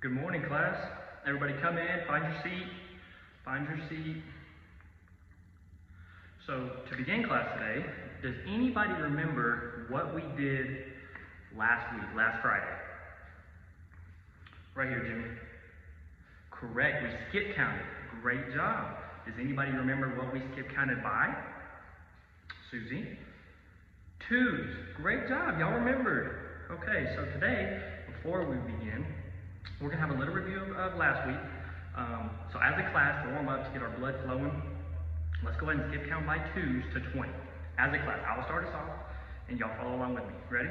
Good morning, class. Everybody come in, find your seat, find your seat. So to begin class today, does anybody remember what we did last week, last Friday? Right here, Jimmy. Correct, we skip counted. Great job. Does anybody remember what we skip counted by? Susie? Twos. Great job, y'all remembered. Okay, so today, before we begin, we're gonna have a little review of last week. So as a class, to warm up, to get our blood flowing, let's go ahead and skip count by twos to 20. As a class, I'll start us off, and y'all follow along with me. Ready?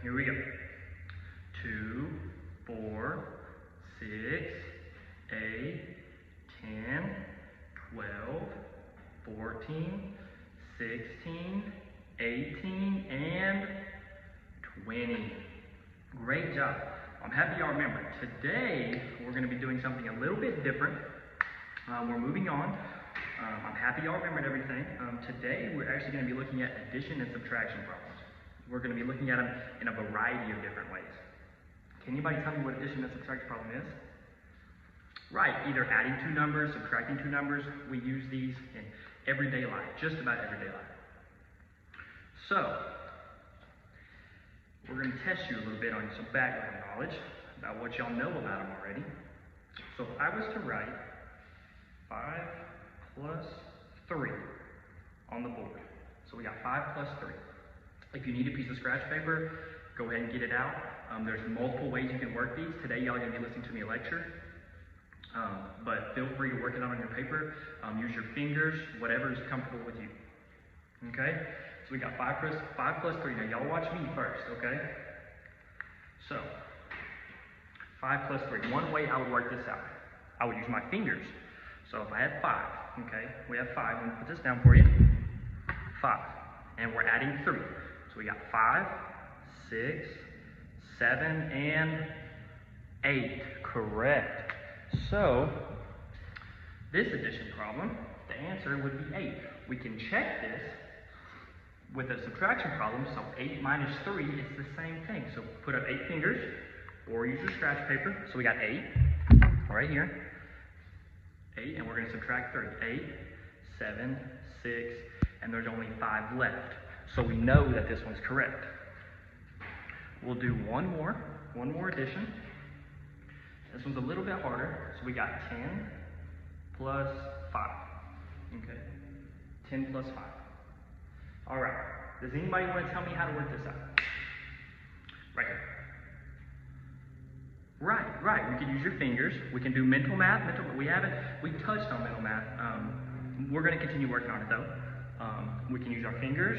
Here we go. 2, 4, 6, 8, 10, 12, 14, 16, 18, and 20. Great job. I'm happy y'all remember. Today, we're going to be doing something a little bit different. We're moving on. I'm happy y'all remembered everything. Today, we're actually going to be looking at addition and subtraction problems. We're going to be looking at them in a variety of different ways. Can anybody tell me what addition and subtraction problem is? Right, either adding two numbers, subtracting two numbers. We use these in everyday life, just about everyday life. So, we're going to test you a little bit on some background knowledge about what y'all know about them already. So if I was to write 5 plus 3 on the board. So we got 5 plus 3. If you need a piece of scratch paper, go ahead and get it out. There's multiple ways you can work these. Today y'all are going to be listening to me lecture. But feel free to work it out on your paper. Use your fingers, whatever is comfortable with you. Okay? So we got 5 plus 3. Now y'all watch me first, okay? So, 5 plus 3. One way I would work this out, I would use my fingers. So if I had 5, okay, we have 5. I'm gonna put this down for you. 5. And we're adding 3. So we got 5, 6, 7, and 8. Correct. So, this addition problem, the answer would be 8. We can check this with a subtraction problem, so 8 minus 3 is the same thing. So put up 8 fingers, or use your scratch paper. So we got 8, right here. 8, and we're going to subtract 3. 8, 7, 6, and there's only 5 left. So we know that this one's correct. We'll do one more addition. This one's a little bit harder. So we got 10 plus 5. Okay, 10 plus 5. All right, does anybody want to tell me how to work this out? Right here. Right, we can use your fingers. We can do mental math. We touched on mental math. We're going to continue working on it though. We can use our fingers.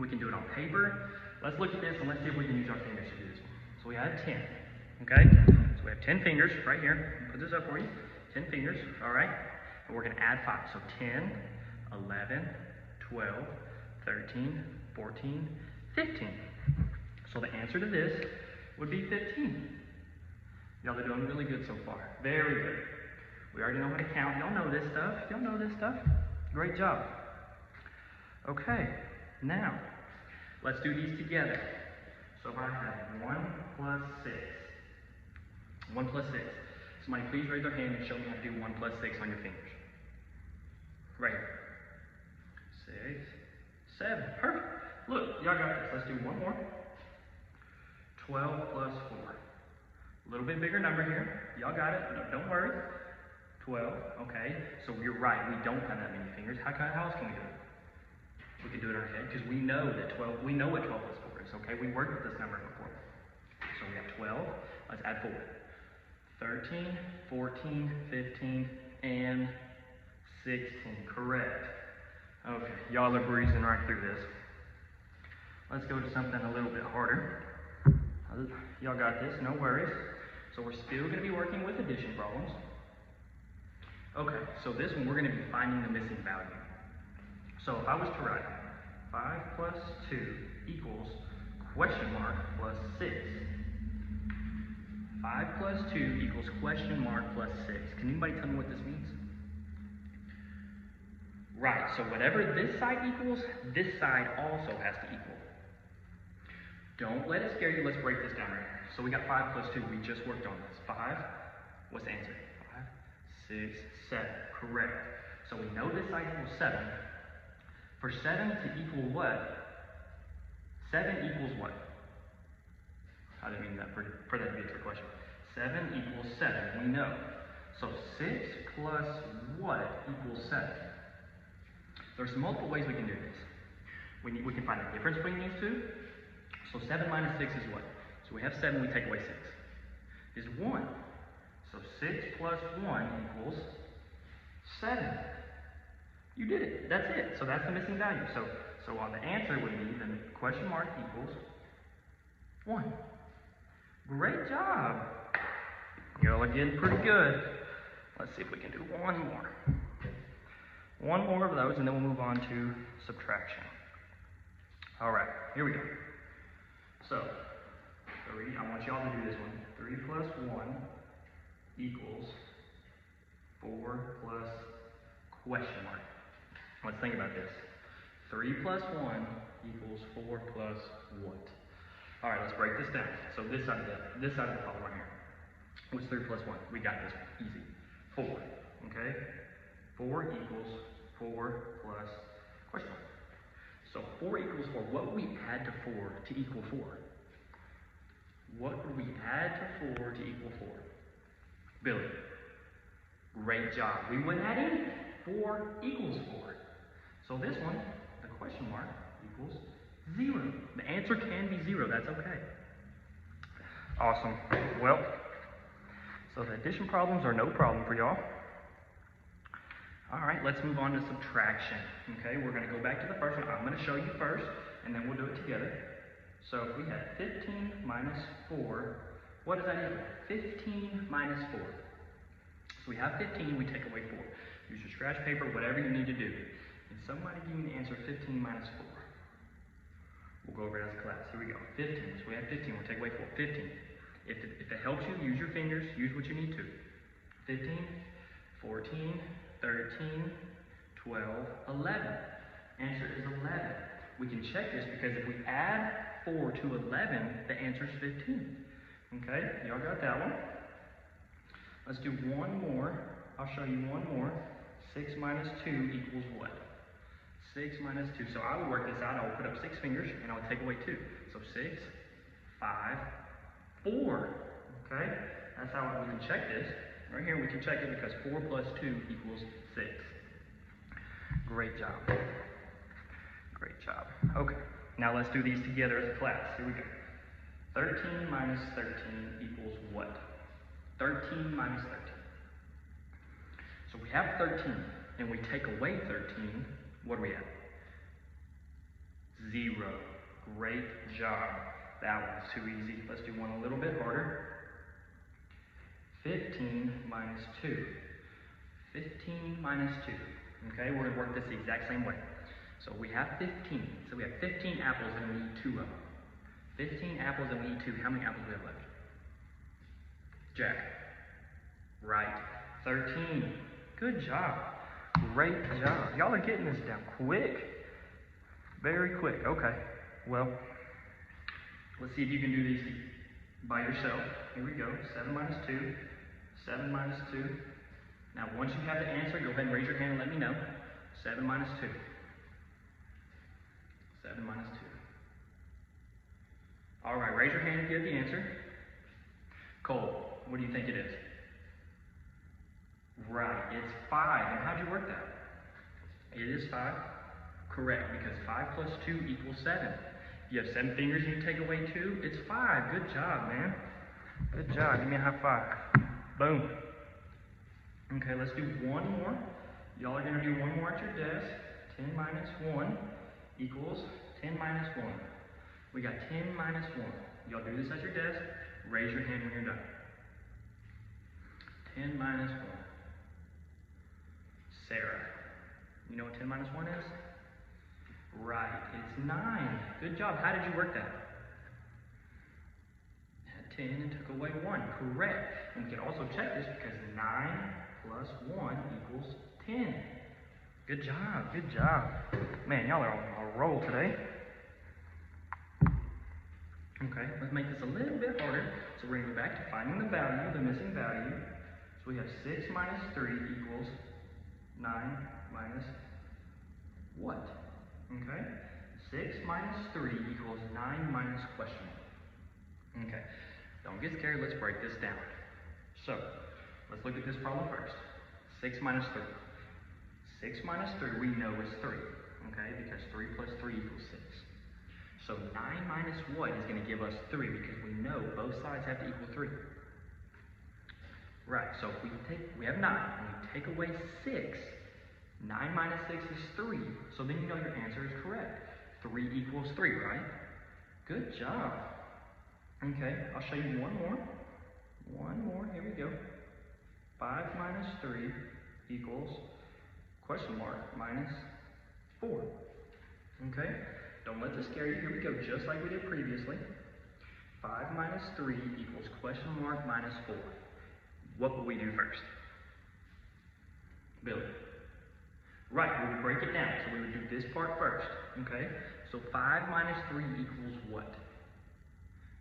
We can do it on paper. Let's look at this and let's see if we can use our fingers to do this one. So we had 10, okay? So we have 10 fingers right here. Put this up for you. 10 fingers, all right? And we're going to add 5. So 10, 11, 12, 13, 14, 15. So the answer to this would be 15. Y'all are doing really good so far. Very good. We already know how to count. Y'all know this stuff. Y'all know this stuff. Great job. Okay, now let's do these together. So if I have 1 plus 6. 1 plus 6. Somebody please raise their hand and show me how to do 1 plus 6 on your fingers. Right here. 6, 7. Perfect. Look, y'all got this. Let's do one more. 12 plus 4. A little bit bigger number here. Y'all got it. No, don't worry. 12. Okay. So you're right. We don't have that many fingers. How else can we do it? We can do it in our head because we know that 12. We know what 12 plus 4 is. Okay. We worked with this number before. So we have 12. Let's add 4. 13, 14, 15, and 16. Correct. Okay, y'all are breezing right through this. Let's go to something a little bit harder. Y'all got this, no worries. So we're still going to be working with addition problems. Okay, so this one we're going to be finding the missing value. So if I was to write 5 plus 2 equals question mark plus 6. 5 plus 2 equals question mark plus 6. Can anybody tell me what this means? Right, so whatever this side equals, this side also has to equal. Don't let it scare you. Let's break this down right here. So we got 5 plus 2. We just worked on this. 5, what's the answer? 5, 6, 7. Correct. So we know this side equals 7. For 7 to equal what? 7 equals what? I didn't mean that for that to be a trick question. 7 equals 7. We know. So 6 plus what equals 7? There's multiple ways we can do this. We can find the difference between these two. So 7 minus 6 is what? So we have 7, we take away 6. Is 1. So 6 plus 1 equals 7. You did it. That's it. So that's the missing value. So on the answer would be the question mark equals 1. Great job. Y'all are getting pretty good. Let's see if we can do one more. One more of those, and then we'll move on to subtraction. All right, here we go. So, 3, I want y'all to do this one. 3 plus 1 equals 4 plus question mark. Let's think about this. 3 plus 1 equals 4 plus what? All right, let's break this down. So this side of the problem right here. What's 3 plus 1? We got this one, easy. 4, okay? 4 equals 4 plus question mark. So 4 equals 4. What would we add to 4 to equal 4? What would we add to 4 to equal 4? Billy, great job. We wouldn't add anything. 4 equals 4. So this one, the question mark, equals 0. The answer can be 0. That's okay. Awesome. Well, so the addition problems are no problem for y'all. All right, let's move on to subtraction. Okay, we're going to go back to the first one. I'm going to show you first, and then we'll do it together. So if we have 15 minus 4, what does that equal? 15 minus 4. So we have 15, we take away 4. Use your scratch paper, whatever you need to do. Can somebody give me the answer 15 minus 4? We'll go over it as a class. Here we go. 15. So we have 15. We'll take away 4. 15. If it helps you, use your fingers. Use what you need to. 15, 14, 13, 12, 11. Answer is 11. We can check this because if we add 4 to 11, the answer is 15. Okay? Y'all got that one? Let's do one more. I'll show you one more. 6 minus 2 equals what? 6 minus 2. So I will work this out. I will put up 6 fingers and I will take away 2. So 6, 5, 4. Okay? That's how we can check this. Right here we can check it because 4 plus 2 equals 6. Great job. Great job. Okay. Now let's do these together as a class. Here we go. 13 minus 13 equals what? 13 minus 13. So we have 13 and we take away 13. What do we have? 0. Great job. That one's too easy. Let's do one a little bit harder. 15 minus 2. 15 minus 2. Okay, we're going to work this the exact same way. So we have 15. So we have 15 apples and we eat 2 of them. 15 apples and we eat 2. How many apples do we have left? Jack. Right. 13. Good job. Great job. Y'all are getting this down quick. Very quick. Okay. Well, let's see if you can do these by yourself. Here we go. 7 minus 2. 7 minus 2. Now, once you have the answer, go ahead and raise your hand and let me know. 7 minus 2. 7 minus 2. All right, raise your hand if you have the answer. Cole, what do you think it is? Right, it's 5. And how'd you work that? It is 5. Correct, because 5 plus 2 equals 7. If you have 7 fingers and you take away 2, it's 5. Good job, man. Good job. Give me a high five. Boom. Okay, let's do one more. Y'all are going to do one more at your desk. 10 minus 1 equals 10 minus 1. We got 10 minus 1. Y'all do this at your desk. Raise your hand when you're done. 10 minus 1. Sarah. You know what 10 minus 1 is? Right, it's 9. Good job. How did you work that? Had 10 and took away 1. Correct. And we can also check this because 9 plus 1 equals 10. Good job. Good job. Man, y'all are on a roll today. Okay, let's make this a little bit harder. So we're going to go back to finding the value, the missing value. So we have 6 minus 3 equals 9 minus what? Okay, 6 minus 3 equals 9 minus question mark. Okay, don't get scared, let's break this down. So, let's look at this problem first. 6 minus 3. 6 minus 3 we know is 3, okay, because 3 plus 3 equals 6. So 9 minus what is going to give us 3, because we know both sides have to equal 3. Right, so if we have 9, and we take away 6, 9 minus 6 is 3, so then you know your answer is correct. 3 equals 3, right? Good job. Okay, I'll show you one more. One more, here we go. 5 minus 3 equals question mark minus 4. Okay, don't let this scare you. Here we go, just like we did previously. 5 minus 3 equals question mark minus 4. What will we do first? Billy. Right, we would break it down. So we would do this part first. Okay, so 5 minus 3 equals what?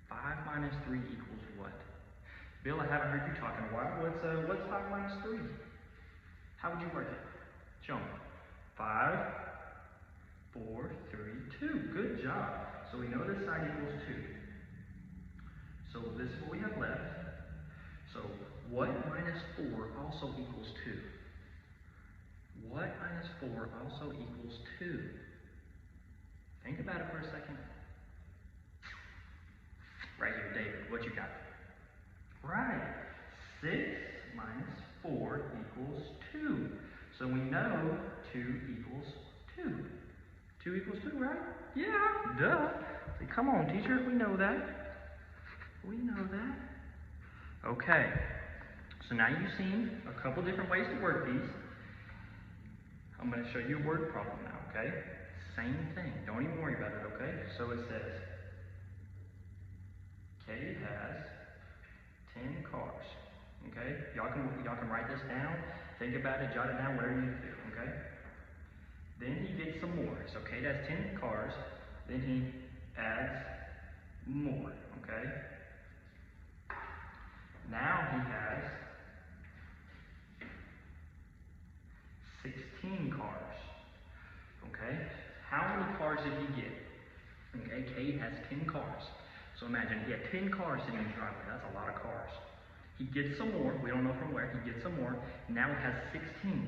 5 minus 3 equals what? Bill, I haven't heard you talk in a while. What's 5 minus 3? How would you work it? Show me. 5, 4, 3, 2. Good job. So we know this side equals 2. So this is what we have left. So what minus 4 also equals 2? What minus 4 also equals 2? Think about it for a second. Right here, David, what you got? Right. 6 minus 4 equals 2. So we know 2 equals 2. 2 equals 2, right? Yeah, duh. Say, come on, teacher, we know that. We know that. Okay. So now you've seen a couple different ways to work these. I'm going to show you a word problem now, okay? Same thing. Don't even worry about it, okay? So it says, Kate has 10 cars. Okay? Y'all can write this down, think about it, jot it down, whatever you need to do, okay? Then he gets some more. So Kate has 10 cars, then he adds more, okay? Now he has 16 cars. Okay? How many cars did he get? Okay, Kate has 10 cars. So imagine he had 10 cars sitting in the driveway. That's a lot of cars. He gets some more. We don't know from where. He gets some more. Now he has 16.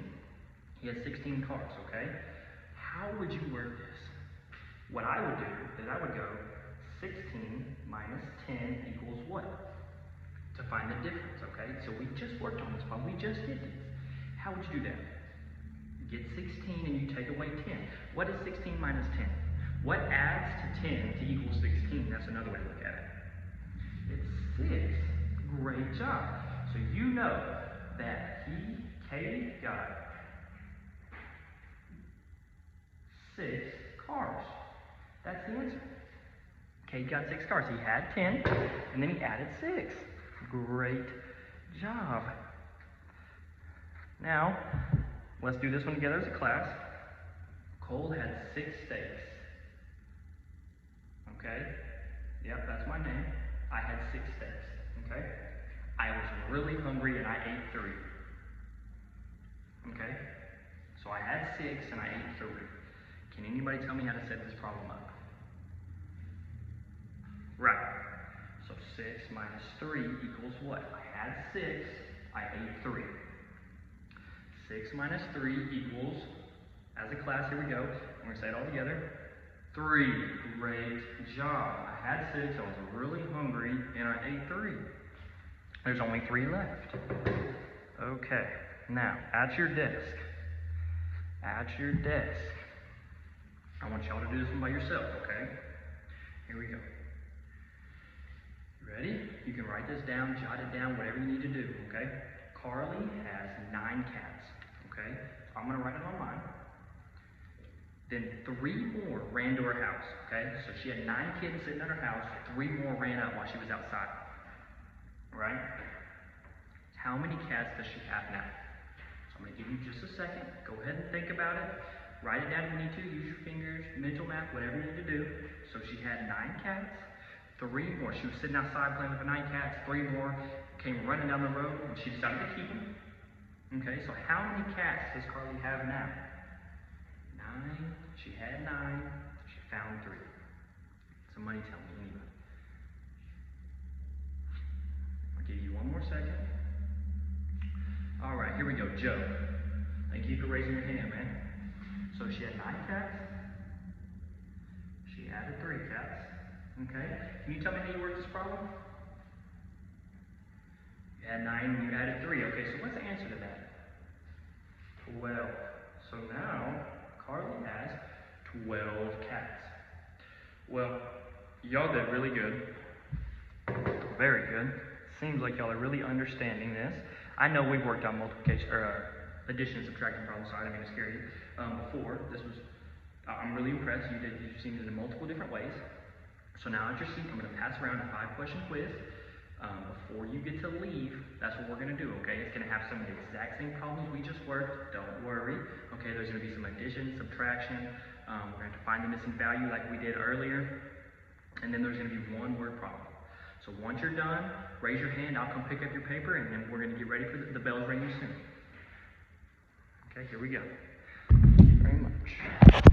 He has 16 cars, okay? How would you work this? What I would do is I would go 16 minus 10 equals what? To find the difference, okay? So we just worked on this problem. We just did this. How would you do that? You get 16 and you take away 10. What is 16 minus 10? What adds to 10 to equal 16? That's another way to look at it. It's 6. Great job. So you know that Kate got 6 cars. That's the answer. Kate got 6 cars. He had 10, and then he added 6. Great job. Now, let's do this one together as a class. Cole had 6 steaks. Okay? Yep, that's my name. I had 6 steaks. Okay? I was really hungry and I ate 3. Okay? So I had 6 and I ate 3. Can anybody tell me how to set this problem up? Right. So 6 minus 3 equals what? I had 6, I ate 3. 6 minus 3 equals, as a class, here we go. We're going to say it all together. 3. Great job. I had 6, I was really hungry, and I ate 3. There's only 3 left. Okay, now, at your desk. At your desk. I want y'all to do this one by yourself, okay? Here we go. Ready? You can write this down, jot it down, whatever you need to do, okay? Carly has 9 cats, okay? So I'm going to write it on mine. Then 3 more ran to her house, okay? So she had 9 kittens sitting at her house, 3 more ran out while she was outside, right? How many cats does she have now? So I'm going to give you just a second. Go ahead and think about it. Write it down if you need to. Use your fingers, mental math, whatever you need to do. So she had 9 cats, 3 more. She was sitting outside playing with the 9 cats. 3 more came running down the road, and she decided to keep them. Okay, so how many cats does Carly have now? 9. She had 9. She found 3. Somebody tell me, anybody. I'll give you one more second. All right, here we go. Joe. Thank you for raising your hand, man. So she had 9 cats. She added 3 cats. Okay. Can you tell me how you worked this problem? You had 9 and you added 3. Okay, so what's the answer to that? 12. So now Carly has 12 cats. Well, y'all did really good. Very good. Seems like y'all are really understanding this. I know we've worked on multiplication or addition and subtraction problems, so I didn't mean to scare you. Before, I'm really impressed. You've seen it in multiple different ways. So now at your seat, I'm going to pass around a 5-question quiz. Before you get to leave, that's what we're going to do, okay? It's going to have some of the exact same problems we just worked. Don't worry. Okay, there's going to be some addition, subtraction. We're going to find the missing value like we did earlier. And then there's going to be one word problem. So once you're done, raise your hand. I'll come pick up your paper, and then we're going to get ready for the bell's ringing soon. Okay, here we go. Thank you very much.